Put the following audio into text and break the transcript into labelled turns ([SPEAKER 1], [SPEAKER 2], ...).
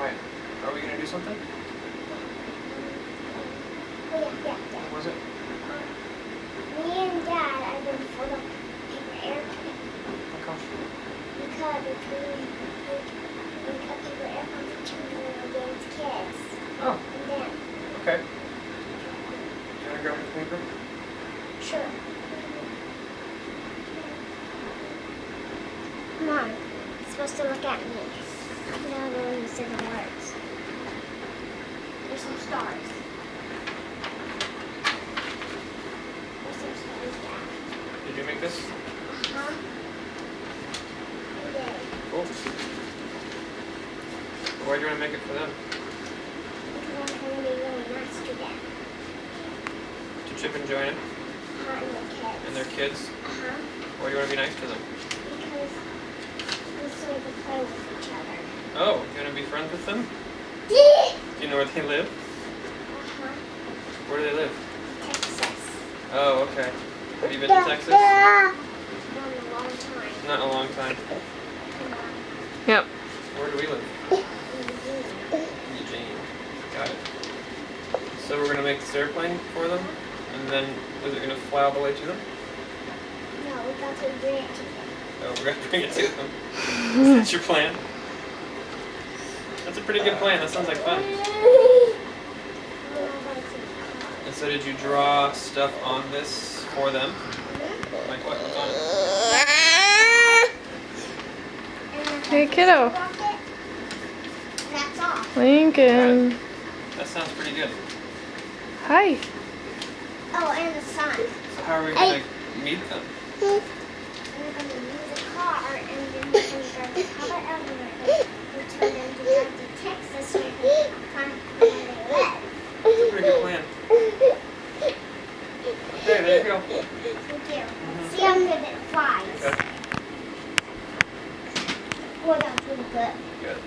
[SPEAKER 1] quiet. Are we gonna do something?
[SPEAKER 2] Oh yeah.
[SPEAKER 1] What was it?
[SPEAKER 2] Me and Dad are going to fold up paper airplane.
[SPEAKER 1] How come?
[SPEAKER 2] Because we cut paper airplanes for children against kids.
[SPEAKER 1] Oh,
[SPEAKER 2] And then,
[SPEAKER 1] okay. You wanna grab the paper?
[SPEAKER 2] sure. Mom, you're supposed to look at me. You know the way you say the words. There's some stars. There's some stars, Dad.
[SPEAKER 1] Did you make this?
[SPEAKER 2] Uh-huh. We did.
[SPEAKER 1] Cool. Why do you wanna make it for them?
[SPEAKER 2] Because I'm going to be really nice to them.
[SPEAKER 1] To Chip and Joanna
[SPEAKER 2] And the kids.
[SPEAKER 1] and their kids?
[SPEAKER 2] Uh-huh.
[SPEAKER 1] Why do you wanna be nice to them?
[SPEAKER 2] Because we sort of play with each other.
[SPEAKER 1] Oh, you wanna be friends with them?
[SPEAKER 2] Uh-huh.
[SPEAKER 1] Do you know where they live? Where do they live?
[SPEAKER 2] Texas.
[SPEAKER 1] Oh, okay. Have you been to Texas?
[SPEAKER 2] Not in a long time.
[SPEAKER 1] Not in a long time.
[SPEAKER 3] Yep.
[SPEAKER 1] Where do we live? Eugene. Got it. So we're gonna make this airplane for them, and then is it gonna fly all the way to them?
[SPEAKER 2] No, we got to bring it to them.
[SPEAKER 1] Oh, we're gonna bring it to them. Is that your plan? That's a pretty good plan. That sounds like fun. And so did you draw stuff on this for them? Like what? What's on it?
[SPEAKER 3] Hey, kiddo.
[SPEAKER 2] That's all.
[SPEAKER 3] Lincoln.
[SPEAKER 1] That sounds pretty good.
[SPEAKER 3] Hi.
[SPEAKER 2] Oh, and the sun.
[SPEAKER 1] So how are we gonna meet them?
[SPEAKER 2] We're going to use a car and then we're going to drive the car everywhere. We tell them to drive to Texas so we can find where they live.
[SPEAKER 1] That's a pretty good plan. Okay, there you go.
[SPEAKER 2] Thank you. See how good it flies.
[SPEAKER 1] Okay.
[SPEAKER 2] Well, that's really good.
[SPEAKER 1] Good.